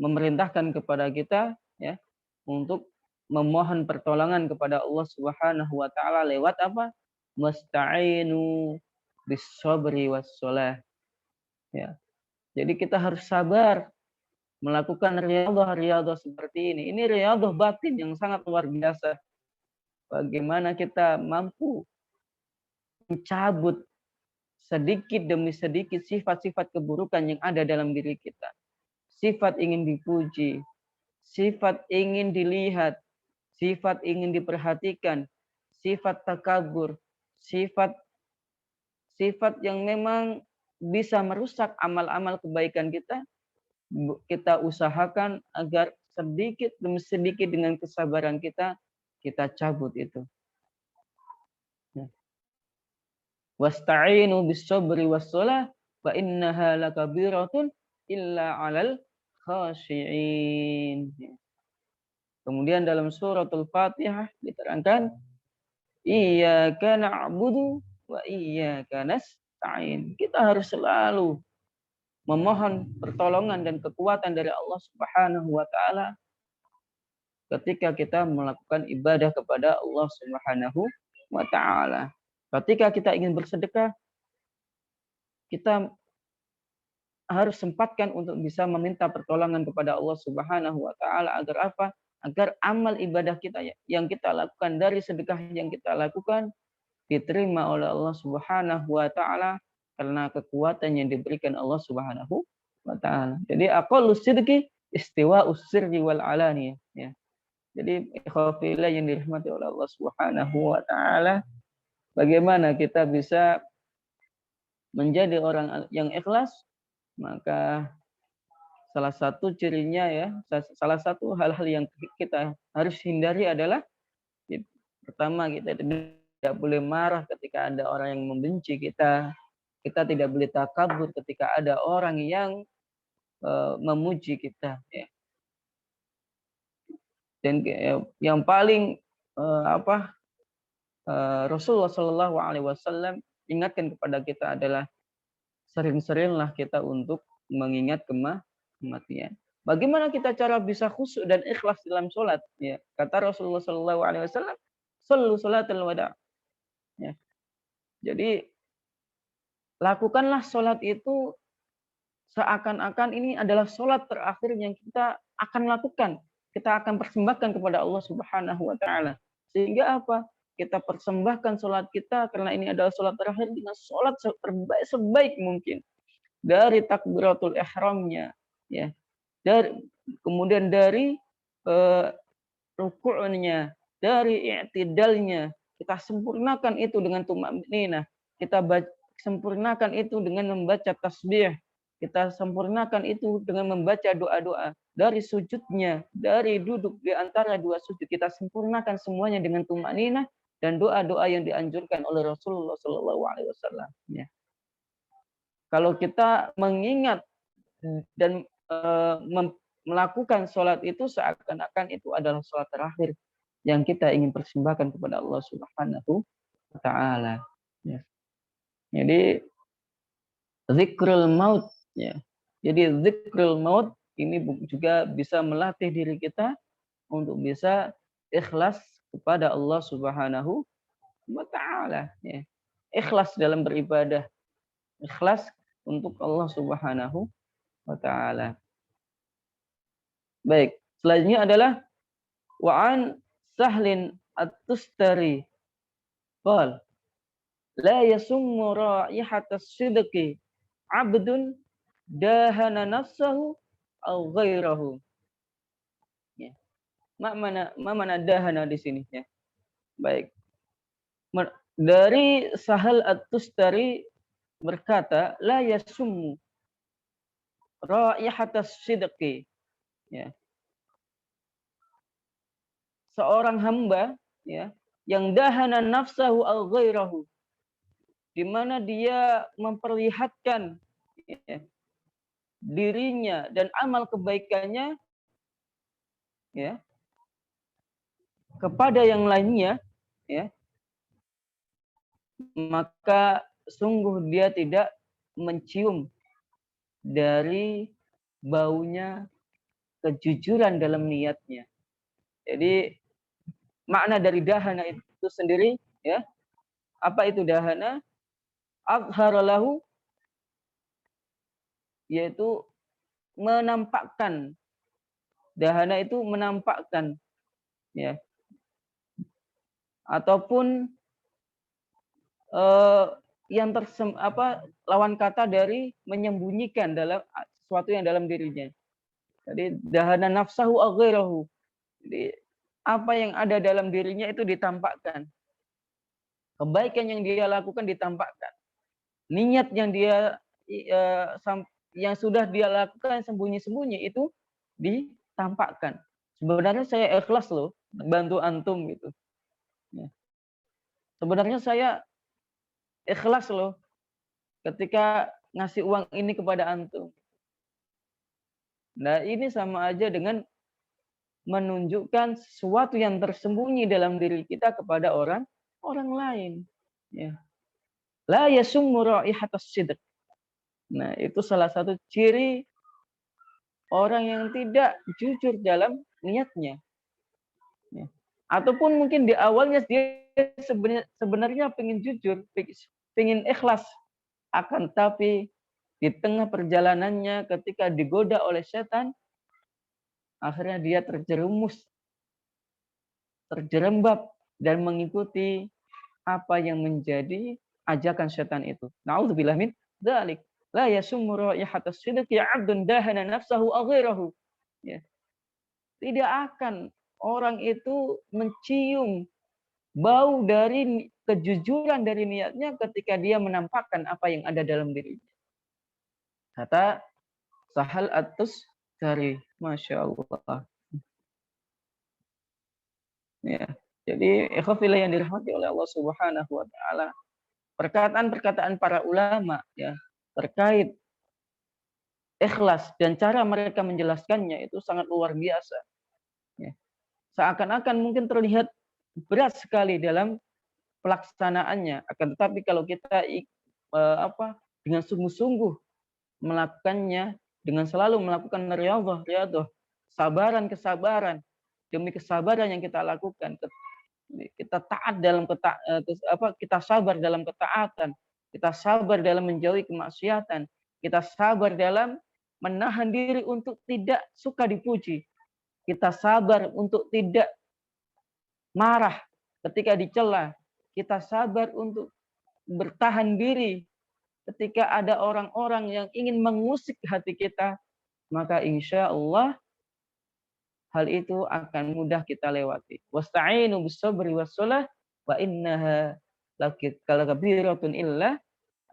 memerintahkan kepada kita, ya, untuk memohon pertolongan kepada Allah Subhanahu wa taala lewat apa? Musta'inu bis sabri was shalah. Ya. Jadi kita harus sabar melakukan riyadhah seperti ini. Ini riyadhah batin yang sangat luar biasa. Bagaimana kita mampu mencabut sedikit demi sedikit sifat-sifat keburukan yang ada dalam diri kita. Sifat ingin dipuji, sifat ingin dilihat, sifat ingin diperhatikan, sifat takabur, sifat yang memang bisa merusak amal-amal kebaikan kita. Kita usahakan agar sedikit demi sedikit dengan kesabaran kita cabut itu. Wasta'inu bis sabri was shalah wa innaha lakabiratun illa 'alal khashi'in. Kemudian dalam suratul Fatihah diterangkan iyyaka na'budu wa iyyaka nasta'in. Kita harus selalu memohon pertolongan dan kekuatan dari Allah Subhanahu wa taala ketika kita melakukan ibadah kepada Allah Subhanahu wa taala. Ketika kita ingin bersedekah, kita harus sempatkan untuk bisa meminta pertolongan kepada Allah Subhanahu wa taala agar apa? Agar amal ibadah kita yang kita lakukan dari sedekah yang kita lakukan diterima oleh Allah Subhanahu wa taala karena kekuatan yang diberikan Allah Subhanahu wa taala. Jadi aqallus sidqi istiwa'us sirri wal alaniyah, ya. Jadi ikhwafillah yang dirahmati oleh Allah Subhanahu wa taala, bagaimana kita bisa menjadi orang yang ikhlas? Maka salah satu cirinya, ya, salah satu hal-hal yang kita harus hindari adalah pertama, kita tidak boleh marah ketika ada orang yang membenci kita. Kita tidak boleh takabur ketika ada orang yang memuji kita, ya. Dan yang paling Rasulullah Shallallahu Alaihi Wasallam ingatkan kepada kita adalah sering-seringlah kita untuk mengingat kematian. Bagaimana kita cara bisa khusyuk dan ikhlas dalam sholat? Ya, kata Rasulullah Shallallahu Alaihi Wasallam, "Shallu sholatal wada." Ya. Jadi lakukanlah sholat itu seakan-akan ini adalah sholat terakhir yang kita akan lakukan. Kita akan persembahkan kepada Allah Subhanahu wa taala. Sehingga apa? Kita persembahkan sholat kita karena ini adalah sholat terakhir dengan sholat terbaik sebaik mungkin. Dari takbiratul ihramnya, ya. Kemudian dari ruku'nya, dari i'tidalnya, kita sempurnakan itu dengan tumaninah. Kita sempurnakan itu dengan membaca tasbih. Kita sempurnakan itu dengan membaca doa-doa. Dari sujudnya, dari duduk di antara dua sujud, kita sempurnakan semuanya dengan tumaninah dan doa-doa yang dianjurkan oleh Rasulullah SAW. Ya. Kalau kita mengingat dan melakukan sholat itu seakan-akan itu adalah sholat terakhir yang kita ingin persembahkan kepada Allah Subhanahu wa taala. Ya. Jadi zikrul maut, ya. Jadi zikrul maut ini juga bisa melatih diri kita untuk bisa ikhlas kepada Allah Subhanahu wa taala, ya. Ikhlas dalam beribadah, ikhlas untuk Allah Subhanahu wa taala. Baik, selanjutnya adalah wa'an Sahlin at-Tustari qala la yasummu ra'ihatas sidqi 'abdun dahana nafsahu aw ghairahu. Ya. mana dahana di sini ya. Baik. Dari Sahal At-Tustari berkata, la yasummu raihatas sidqi. Ya. Seorang hamba ya yang dahana nafsahu al ghairahu, di mana dia memperlihatkan ya, dirinya dan amal kebaikannya ya kepada yang lainnya ya, maka sungguh dia tidak mencium dari baunya kejujuran dalam niatnya. Jadi makna dari dahana itu sendiri ya, apa itu dahana? Azharalahu, yaitu menampakkan. Dahana itu menampakkan ya, ataupun yang lawan kata dari menyembunyikan dalam sesuatu yang dalam dirinya. Jadi dahana nafsahu aghirahu. Jadi apa yang ada dalam dirinya itu ditampakkan. Kebaikan yang dia lakukan ditampakkan. Niat yang dia yang sudah dia lakukan sembunyi-sembunyi itu ditampakkan. Sebenarnya saya ikhlas loh bantu antum gitu. Ya. Sebenarnya saya ikhlas loh ketika ngasih uang ini kepada antum. Nah, ini sama aja dengan menunjukkan sesuatu yang tersembunyi dalam diri kita kepada orang lain. Ya. La yasummu raihatas sidq. Nah, itu salah satu ciri orang yang tidak jujur dalam niatnya. Ya. Ataupun mungkin di awalnya dia sebenarnya pengen jujur, pengen ikhlas. Akan tapi di tengah perjalanannya ketika digoda oleh setan, akhirnya dia terjerumus, terjerembab, dan mengikuti apa yang menjadi ajakan setan itu. Na'udzubillah min dzalik. La yasummu raihatas sidqi 'abdun dahana nafsahu aghirahu. Ya. Tidak akan orang itu mencium bau dari kejujuran dari niatnya ketika dia menampakkan apa yang ada dalam dirinya. Kata Sahal At-Tustari, Masya Allah. Ya. Jadi ikhwafillah yang dirahmati oleh Allah Subhanahu wa taala, perkataan-perkataan para ulama ya terkait ikhlas dan cara mereka menjelaskannya itu sangat luar biasa. Ya. Seakan-akan mungkin terlihat berat sekali dalam pelaksanaannya, akan tetapi kalau kita dengan sungguh-sungguh melakukannya, dengan selalu melakukan riyadhah, kesabaran demi kesabaran yang kita lakukan, kita taat dalam kita sabar dalam ketaatan, kita sabar dalam menjauhi kemaksiatan, kita sabar dalam menahan diri untuk tidak suka dipuji, kita sabar untuk tidak marah ketika dicela, kita sabar untuk bertahan diri ketika ada orang-orang yang ingin mengusik hati kita, maka insya Allah hal itu akan mudah kita lewati. Wasta'inu bis-sabri was-shalah wa innaha lakabiratun illa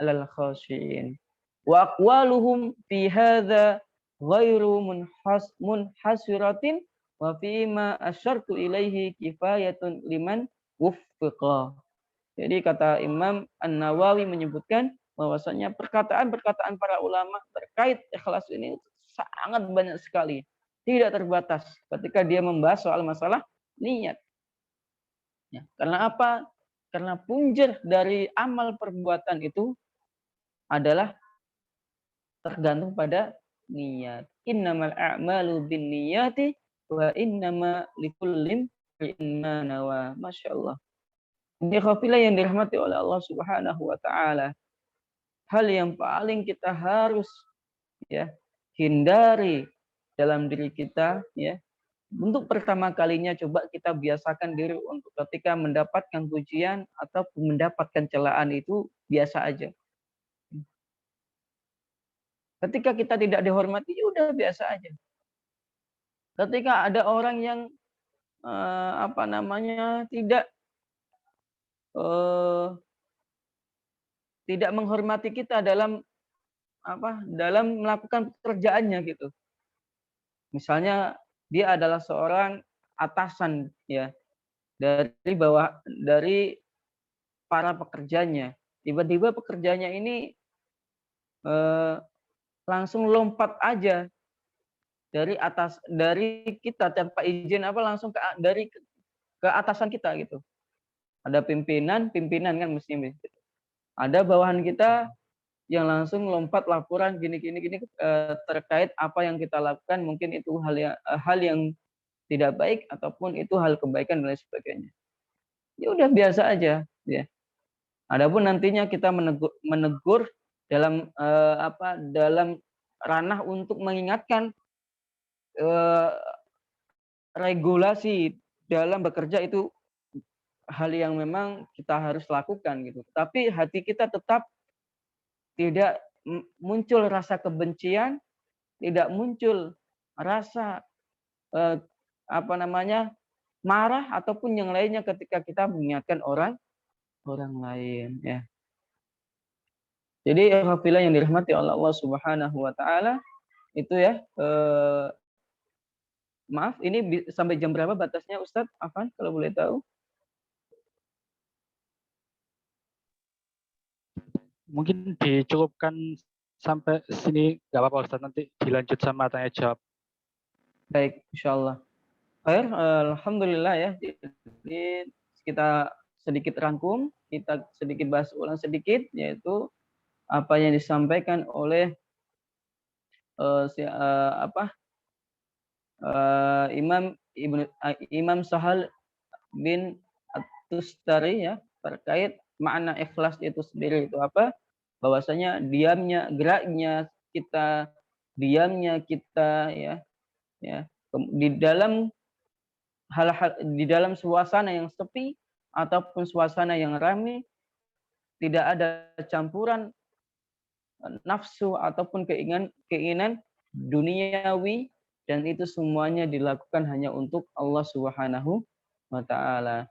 'alal khashiyin. Wa aqwaluhum fi hadza ghairu munhasiratin wa fi ma asyartu ilaihi kifayatun liman wuffiqa. Jadi kata Imam An-Nawawi menyebutkan bahwasanya perkataan-perkataan para ulama terkait ikhlas ini sangat banyak sekali. Tidak terbatas ketika dia membahas soal masalah niat. Ya, karena apa? Karena punjer dari amal perbuatan itu adalah tergantung pada niat. Innamal a'malu binniyati wa innama likulli imrin ma nawa. Masyaallah. Ikhwafillah yang dirahmati oleh Allah Subhanahu wa taala. Hal yang paling kita harus ya hindari dalam diri kita ya. Untuk pertama kalinya coba kita biasakan diri untuk ketika mendapatkan pujian atau mendapatkan celaan itu biasa aja. Ketika kita tidak dihormati, udah biasa aja. Ketika ada orang yang apa namanya, eh, tidak menghormati kita dalam dalam melakukan pekerjaannya gitu. Misalnya dia adalah seorang atasan ya dari para pekerjanya. Tiba-tiba pekerjanya ini eh, langsung lompat aja dari kita tanpa izin langsung ke atasan kita gitu. Ada pimpinan kan mestinya gitu. Ada bawahan kita yang langsung lompat laporan gini terkait apa yang kita lakukan, mungkin itu hal yang tidak baik ataupun itu hal kebaikan dan lain sebagainya. Ya udah biasa aja ya. Adapun nantinya kita menegur dalam ranah untuk mengingatkan regulasi dalam bekerja itu hal yang memang kita harus lakukan gitu. Tapi hati kita tetap tidak muncul rasa kebencian, tidak muncul rasa marah ataupun yang lainnya ketika kita mengingatkan orang lain ya. Jadi apabila yang dirahmati oleh Allah Subhanahu wa taala itu ya maaf ini sampai jam berapa batasnya Ustadz Afan kalau boleh tahu? Mungkin dicukupkan sampai sini, nggak apa-apa Ustadz, nanti dilanjut sama tanya jawab. Baik, insyaallah. Baik, alhamdulillah ya. Jadi kita sedikit rangkum, kita sedikit bahas ulang sedikit, yaitu apa yang disampaikan oleh Imam Sahal bin At-Tustari ya terkait makna ikhlas itu sendiri itu apa? Bahwasanya geraknya kita, diamnya kita ya di dalam suasana yang sepi ataupun suasana yang ramai, tidak ada campuran nafsu ataupun keinginan duniawi, dan itu semuanya dilakukan hanya untuk Allah Subhanahu wa taala.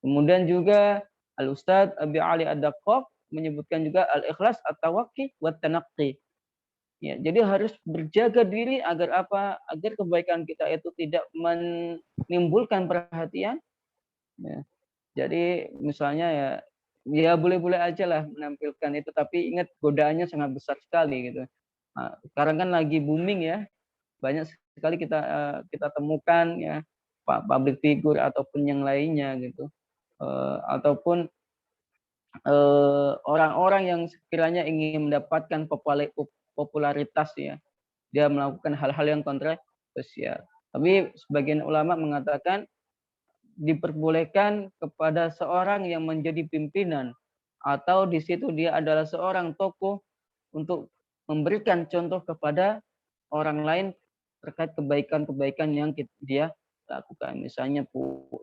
Kemudian juga Al-Ustadz Abi Ali Ad-Daqqaq menyebutkan juga al-ikhlas at-tawaqqi wa tanaqqi. Ya, jadi harus berjaga diri agar agar kebaikan kita itu tidak menimbulkan perhatian. Ya. Jadi misalnya ya boleh-boleh aja lah menampilkan itu, tapi ingat godaannya sangat besar sekali gitu. Nah, sekarang kan lagi booming ya, banyak sekali kita temukan ya public figure ataupun yang lainnya gitu, ataupun orang-orang yang sekiranya ingin mendapatkan popularitas ya, dia melakukan hal-hal yang kontroversial. Tapi sebagian ulama mengatakan diperbolehkan kepada seorang yang menjadi pimpinan atau di situ dia adalah seorang tokoh untuk memberikan contoh kepada orang lain terkait kebaikan-kebaikan yang dia lakukan. Misalnya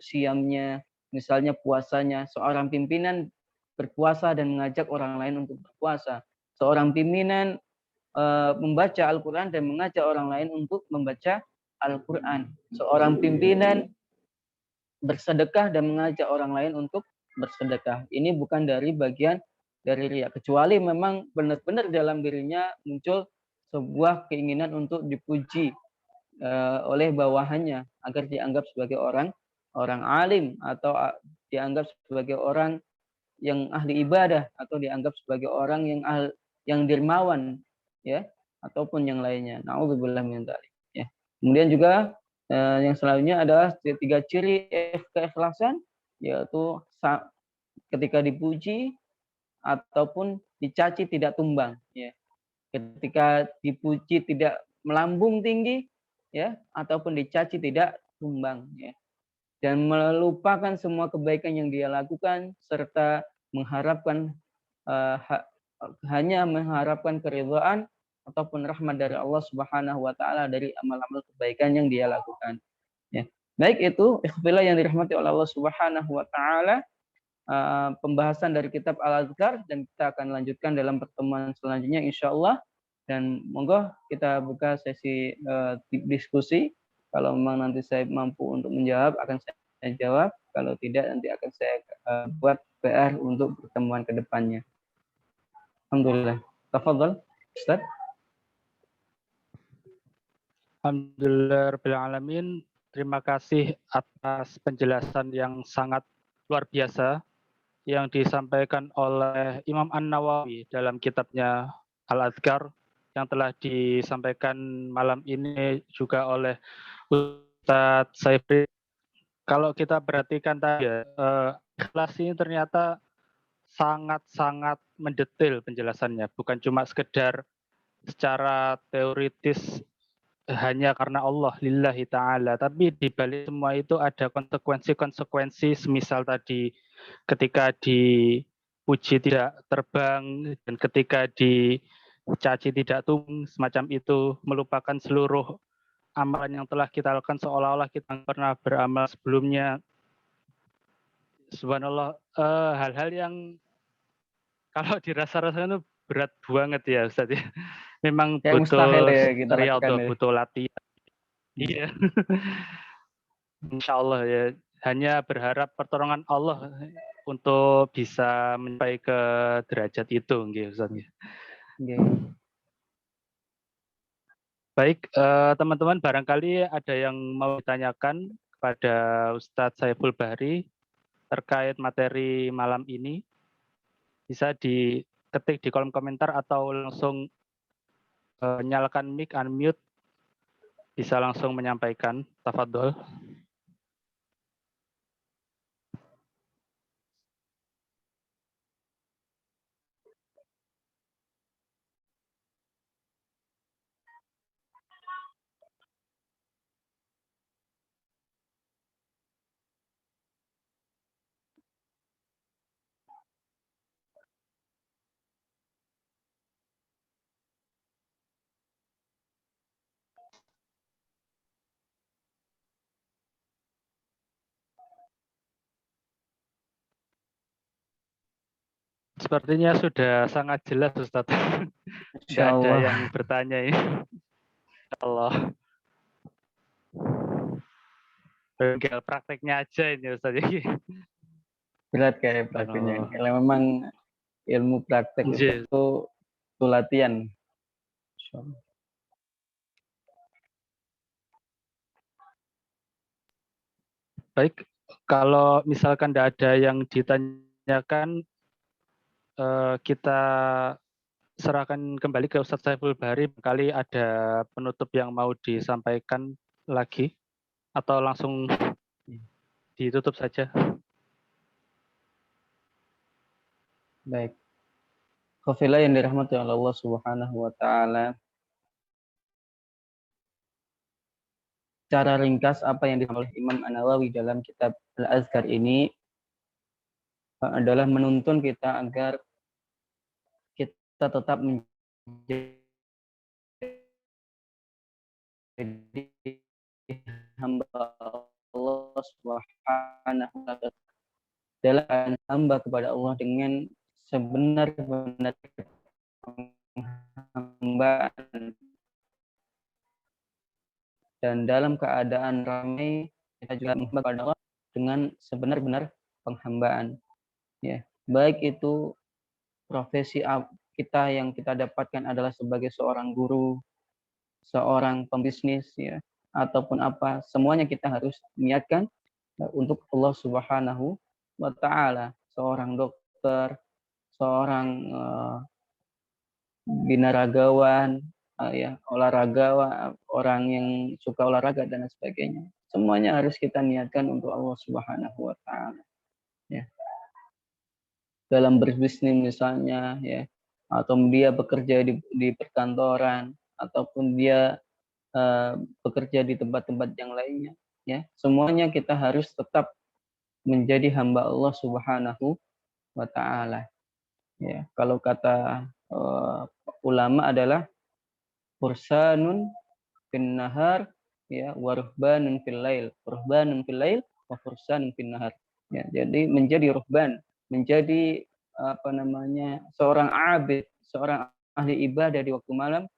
siamnya, misalnya puasanya. Seorang pimpinan berpuasa dan mengajak orang lain untuk berpuasa. Seorang pimpinan membaca Al-Quran dan mengajak orang lain untuk membaca Al-Quran. Seorang pimpinan bersedekah dan mengajak orang lain untuk bersedekah. Ini bukan dari bagian dari riya, kecuali memang benar-benar dalam dirinya muncul sebuah keinginan untuk dipuji oleh bawahannya agar dianggap sebagai orang alim atau dianggap sebagai orang yang ahli ibadah atau dianggap sebagai orang yang dermawan ya ataupun yang lainnya. Nauzubillah min dzalik ya. Kemudian juga yang selanjutnya adalah 3 ciri keikhlasan, yaitu ketika dipuji ataupun dicaci tidak tumbang ya. Ketika dipuji tidak melambung tinggi ya ataupun dicaci tidak tumbang ya. Dan melupakan semua kebaikan yang dia lakukan serta hanya mengharapkan keridhaan ataupun rahmat dari Allah Subhanahu wa taala dari amal-amal kebaikan yang dia lakukan. Ya. Baik, itu ikhtilaf yang dirahmati oleh Allah Subhanahu wa taala, pembahasan dari kitab Al-Azkar, dan kita akan lanjutkan dalam pertemuan selanjutnya insyaallah. Dan monggo kita buka sesi diskusi Kalau memang nanti saya mampu untuk menjawab, akan saya jawab. Kalau tidak, nanti akan saya buat PR untuk pertemuan ke depannya. Alhamdulillah. Tafadhal, Ustaz. Alhamdulillah Rabbil Alamin. Terima kasih atas penjelasan yang sangat luar biasa yang disampaikan oleh Imam An-Nawawi dalam kitabnya Al-Adhkar, yang telah disampaikan malam ini juga oleh Ustadz Saifri. Kalau kita perhatikan tadi ya, ikhlas ini ternyata sangat-sangat mendetail penjelasannya, bukan cuma sekedar secara teoritis hanya karena Allah lillahi ta'ala, tapi di balik semua itu ada konsekuensi-konsekuensi, semisal tadi ketika dipuji tidak terbang dan ketika dicaci tidak tumbuh, semacam itu, melupakan seluruh amalan yang telah kita lakukan seolah-olah kita pernah beramal sebelumnya. Subhanallah, hal-hal yang kalau dirasa-rasakan itu berat banget ya Ustaz ya. Memang Kayak mustahil butuh ya kita lakukan riyadhah, ya. butuh latihan. Iya. Insya Allah ya. Hanya berharap pertolongan Allah untuk bisa mencapai ke derajat itu, gitu, Ustaz. Okay. Baik, teman-teman, barangkali ada yang mau ditanyakan kepada Ustadz Saiful Bahri terkait materi malam ini. Bisa diketik di kolom komentar atau langsung nyalakan mic, unmute, bisa langsung menyampaikan. Tafadhol. Sepertinya sudah sangat jelas, Ustadz. Tidak ada Insyaallah. yang bertanya ini. Allah. Tinggal prakteknya aja ini, Ustadz. Berat kayak prakteknya. Kalau memang ilmu praktek itu latihan. Insyaallah. Baik, kalau misalkan tidak ada yang ditanyakan, kita serahkan kembali ke Ustadz Saiful Bahri. Kali ada penutup yang mau disampaikan lagi, atau langsung ditutup saja. Baik. Khafilah yang dirahmati oleh Allah Subhanahu wa taala. Cara ringkas apa yang disampaikan oleh Imam An-Nawawi dalam kitab Al-Azkar ini adalah menuntun kita agar kita tetap menjadi hamba Allah Subhanahu wa taala, dalam hamba kepada Allah dengan sebenar-benar penghambaan, dan dalam keadaan ramai kita juga menghamba kepada Allah dengan sebenar-benar penghambaan, ya, baik itu profesi kita yang kita dapatkan adalah sebagai seorang guru, seorang pembisnis, ya, ataupun apa, semuanya kita harus niatkan untuk Allah Subhanahu wa taala. Seorang dokter, seorang binaragawan, ya, olahragawan, orang yang suka olahraga dan sebagainya. Semuanya harus kita niatkan untuk Allah Subhanahu wa taala, ya. Dalam berbisnis misalnya, ya, atau dia bekerja di perkantoran, ataupun dia bekerja di tempat-tempat yang lainnya, ya, semuanya kita harus tetap menjadi hamba Allah Subhanahu wa taala, ya. Kalau kata ulama adalah fursanun fin nahar, ya, wa ruhbanun fil lail. Ruhbanun fil lail wa fursanun fin nahar. Ya, jadi menjadi ruhban, menjadi apa namanya, seorang abid, seorang ahli ibadah di waktu malam,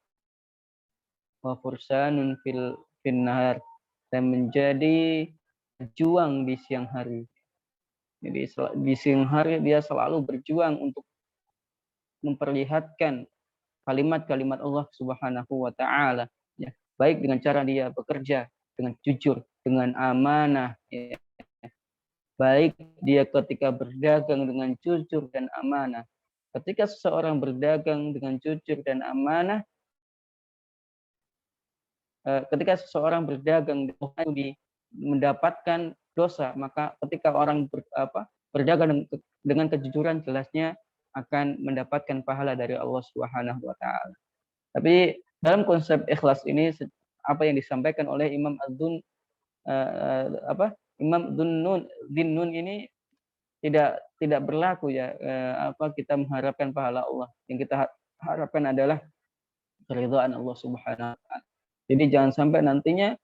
wa fursanun fin nahar, dan menjadi pejuang di siang hari. Jadi di siang hari dia selalu berjuang untuk memperlihatkan kalimat-kalimat Allah Subhanahu wa taala, ya. Baik dengan cara dia bekerja dengan jujur, dengan amanah, ya. Baik dia ketika berdagang dengan jujur dan amanah. Ketika seseorang berdagang dengan jujur dan amanah, ketika seseorang berdagang mendapatkan dosa, maka ketika orang berdagang dengan kejujuran, jelasnya akan mendapatkan pahala dari Allah Subhanahu wa taala. Tapi dalam konsep ikhlas ini, apa yang disampaikan oleh Imam Imam Dunnun ini tidak berlaku, ya. Kita mengharapkan pahala Allah. Yang kita harapkan adalah keridhaan Allah Subhanahu wa taala. Jadi jangan sampai nantinya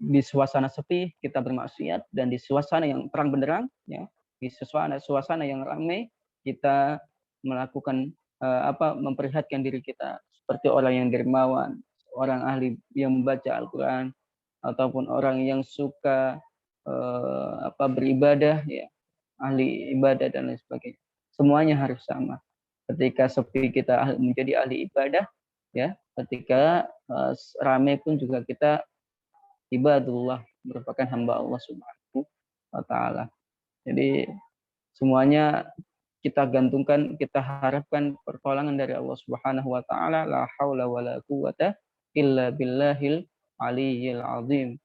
di suasana sepi kita bermaksiat, dan di suasana yang terang benderang, ya, di suasana yang ramai kita melakukan memperlihatkan diri kita seperti orang yang dermawan, orang ahli yang membaca Al-Qur'an, ataupun orang yang suka beribadah, ya, ahli ibadah dan lain sebagainya. Semuanya harus sama. Ketika sepi kita menjadi ahli ibadah, ya. Ketika ramai pun juga kita ibadullah, merupakan hamba Allah Subhanahu wa taala. Jadi semuanya kita gantungkan, kita harapkan pertolongan dari Allah Subhanahu wa taala. La haula wala quwata illa billahil aliyyil azim.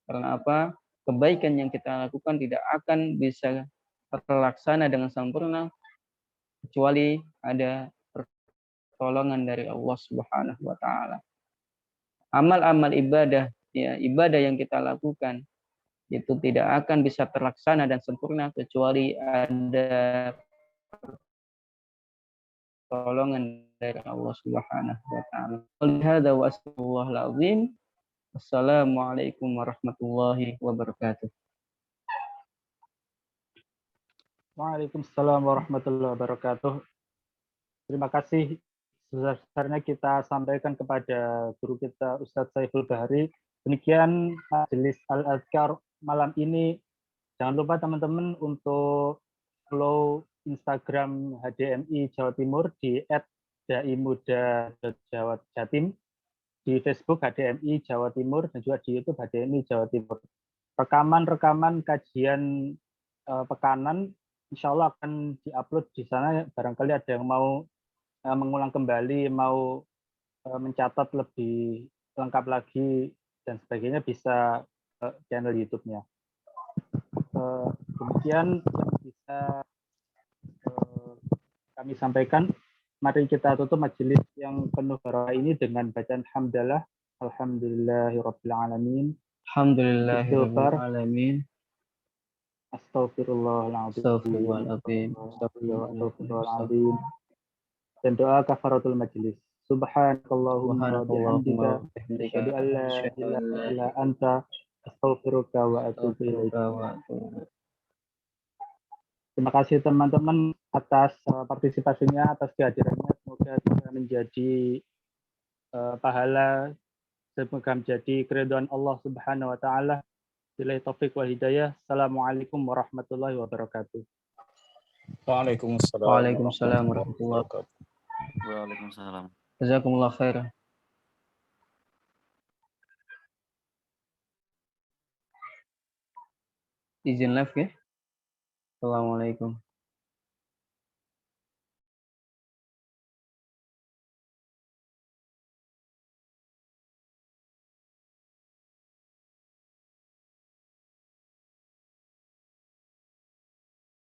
Karena apa? Kebaikan yang kita lakukan tidak akan bisa terlaksana dengan sempurna kecuali ada pertolongan dari Allah Subhanahu wa taala. Amal-amal ibadah, ya, ibadah yang kita lakukan itu tidak akan bisa terlaksana dan sempurna kecuali ada pertolongan dari Allah Subhanahu wa taala. Hadza wa astagfirullahal azim. Wassalamualaikum warahmatullahi wabarakatuh. Waalaikumsalam warahmatullahi wabarakatuh. Terima kasih sebesar-besarnya kita sampaikan kepada guru kita Ustadz Saiful Bahri. Demikian majelis Al-Azkar malam ini. Jangan lupa teman-teman untuk follow Instagram HDMI Jawa Timur di @daimuda.jatim, di Facebook HDMI Jawa Timur, dan juga di YouTube HDMI Jawa Timur. Rekaman-rekaman kajian pekanan insya Allah akan diupload di sana. Barangkali ada yang mau mengulang kembali, mau mencatat lebih lengkap lagi dan sebagainya, bisa channel YouTube-nya. Demikian yang bisa kami sampaikan. Mari kita tutup majelis yang penuh barokah ini dengan bacaan hamdalah. Alhamdulillahirabbil alamin. Alhamdulillahirabbil alamin. Astaghfirullahaladzim. Astaghfirullahaladzim. Astaghfirullahaladzim. Dan doa kafaratul majelis. Subhanakallahumma bihamdika asyhadu an la ilaha illa anta astaghfiruka wa atubu ilaik. Terima kasih teman-teman atas partisipasinya, atas kehadirannya. Semoga bisa menjadi pahala, semoga menjadi keridhaan Allah Subhanahu wa taala. Billahi taufik wal hidayah. Assalamualaikum warahmatullahi wabarakatuh. Waalaikumsalam. Waalaikumsalam warahmatullahi wabarakatuh. Waalaikumsalam. Jazakumullah khairan. Izin live, ya. Assalamualaikum.